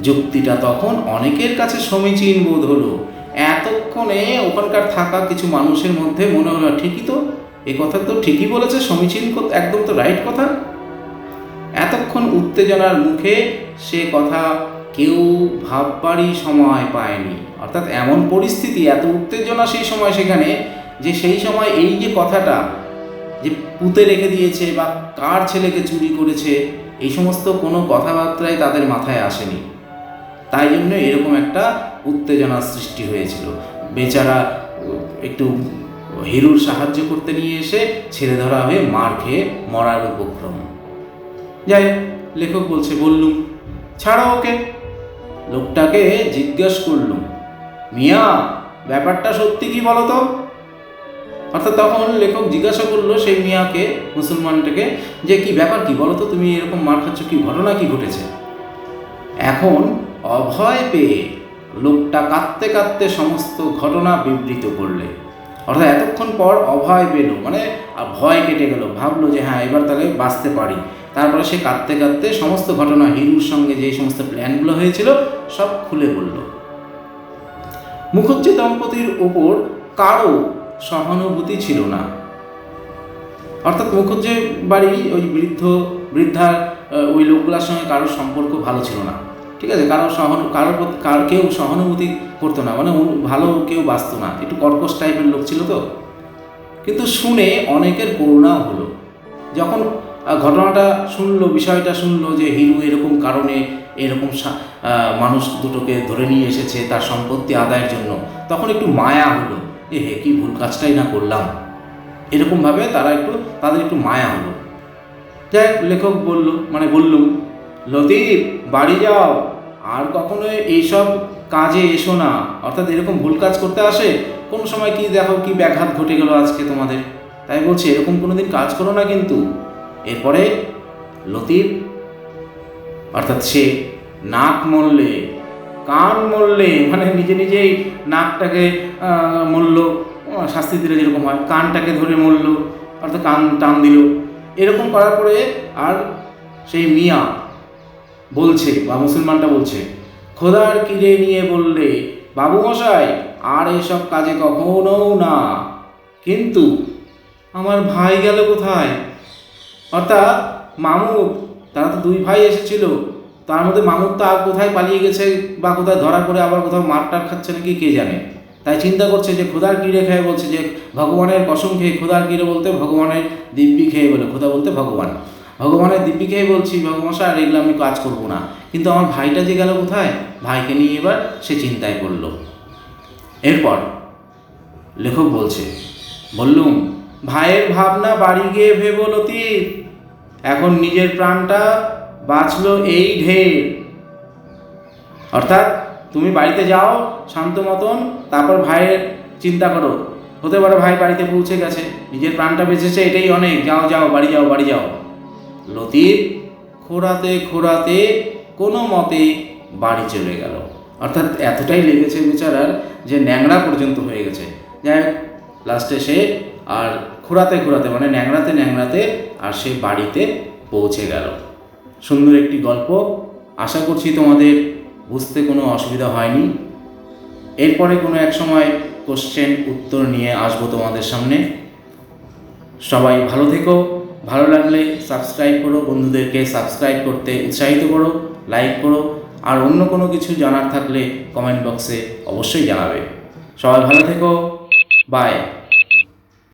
যুক্তিটা তখন অনেকের কাছে সমীচীন বোধ হলো। এতক্ষণে ওখানকার থাকা কিছু মানুষের মধ্যে মনে হলো, ঠিকই তো, এ কথা তো ঠিকই বলেছে, সমীচীন, একদম তো রাইট কথা। এতক্ষণ উত্তেজনার মুখে সে কথা কেউ ভাববারই সময় পায়নি। অর্থাৎ এমন পরিস্থিতি, এত উত্তেজনা সেই সময় সেখানে, যে সেই সময় এই যে কথাটা যে পুঁতে রেখে দিয়েছে বা কার ছেলেকে চুরি করেছে, এই সমস্ত কোনো কথাবার্তাই তাদের মাথায় আসেনি। তাই জন্য এরকম একটা উত্তেজনার সৃষ্টি হয়েছিল। বেচারা একটু হিরুর সাহায্য করতে নিয়ে এসে ছেলে ধরা হয়ে মার খেয়ে মরার উপক্রম। যাই লেখক বলছে, বললুম, ছাড়ো ওকে। লোকটাকে জিজ্ঞেস করলুম, মিয়া ব্যাপারটা সত্যি কি বলো তো? অর্থাৎ তখন লেখক জিজ্ঞাসা করলো সেই মিয়াকে, মুসলমানটাকে, যে কি ব্যাপার, কি বলো তো, তুমি এরকম মার খাচ্ছ, কি ঘটনা কি ঘটেছে? এখন অভয় পেয়ে লোকটা কাঁদতে কাঁদতে সমস্ত ঘটনা বিবৃত করলে। অর্থাৎ এতক্ষণ পর অভয় পেল, মানে ভয় কেটে গেল, ভাবলো যে হ্যাঁ এবার তাহলে বাঁচতে পারি। তারপরে সে কাঁদতে কাঁদতে সমস্ত ঘটনা, হিরুর সঙ্গে যে সমস্ত প্ল্যানগুলো হয়েছিল সব খুলে বলল। মুখুজ্জে দম্পতির ওপর কারো সহানুভূতি ছিল না। অর্থাৎ মুখুজ্জে বাড়ি ওই বৃদ্ধার ওই লোকগুলোর সঙ্গে কারোর সম্পর্ক ভালো ছিল না, ঠিক আছে? কারোর কেউ সহানুভূতি করতো না, মানে ভালো কেউ বাঁচত না, একটু কর্কশ টাইপের লোক ছিল তো। কিন্তু শুনে অনেকের করুণাও হলো। যখন ঘটনাটা শুনলো, বিষয়টা শুনলো যে হিরু এরকম কারণে এরকম মানুষ দুটোকে ধরে নিয়ে এসেছে তার সম্পত্তি আদায়ের জন্য, তখন একটু মায়া হলো, হে কি ভুল কাজটাই না করলাম, এরকমভাবে তাদের একটু মায়া হলো। যাই লেখক বললুম, লতিফ বাড়ি যাও, আর কখনো এইসব কাজে এসো না। অর্থাৎ এরকম ভুল কাজ করতে আসে, কোন সময় কি দেখো কি ব্যাঘাত ঘটে গেল আজকে তোমাদের, তাই বলছি এরকম কোনোদিন কাজ করো না কিন্তু। এরপরে লতিফ অর্থাৎ সে নাক মললে, কান মললে, মানে নিজেই নাকটাকে মলল, শাস্তি দিলে যেরকম হয়, কানটাকে ধরে মলল, অর্থাৎ কান টান দিল। এরকম করার পরে আর সেই মিয়া বলছে বা মুসলমানটা বলছে, খোদার কিরে নিয়ে বললে, বাবু মশাই আর এইসব কাজে কখনো না, কিন্তু আমার ভাই গেল কোথায়? অর্থাৎ মামুদ, তারা তো দুই ভাই এসেছিল, তার মধ্যে মামুদ তো আর কোথায় পালিয়ে গেছে বা কোথায় ধরা পড়ে আবার কোথাও মারটার খাচ্ছে নাকি কে জানে। তাই চিন্তা করছে যে খোদার কিরে খেয়ে বলছে যে ভগবানের কসম খেয়ে, খোদার কিরে বলতে ভগবানের দিব্যি খেয়ে বলে, খোদা বলতে ভগবানের দিব্যি খেয়ে বলছি ভগমশাই আর এগুলো আমি কাজ করবো না, কিন্তু আমার ভাইটা যে গেল কোথায়? ভাইকে নিয়ে এবার সে চিন্তায় পড়ল। এরপর লেখক বললুম, ভাইয়ের ভাবনা বাড়ি গিয়ে ভেবো লতিফ, এখন নিজের প্রাণটা বাঁচলো এই ঢের। অর্থাৎ তুমি বাড়িতে যাও শান্ত মতন, তারপর ভাইয়ের চিন্তা করো, হতে পারে ভাই বাড়িতে পৌঁছে গেছে, নিজের প্রাণটা বেঁচেছে, এটাই অনেক, যাও বাড়ি যাও। লতিফ খোঁড়াতে কোনো মতে বাড়ি চলে গেল। অর্থাৎ এতটাই লেগেছে বেচারার যে ন্যাংরা পর্যন্ত হয়ে গেছে। যাই হোক, লাস্টে সে আর খোঁড়াতে মানে ন্যাংরাতে আর সে বাড়িতে পৌঁছে গেল। সুন্দর একটি গল্প, আশা করছি তোমাদের বুঝতে কোনো অসুবিধা হয়নি। এরপরে কোনো এক সময় কোশ্চেন উত্তর নিয়ে আসবো তোমাদের সামনে। সবাই ভালো থেকো, ভালো লাগলে সাবস্ক্রাইব করো, বন্ধুদেরকে সাবস্ক্রাইব করতে উৎসাহিত করো, লাইক করো, আর অন্য কোনো কিছু জানার থাকলে কমেন্ট বক্সে অবশ্যই জানাবে। সবাই ভালো থেকো, বাই।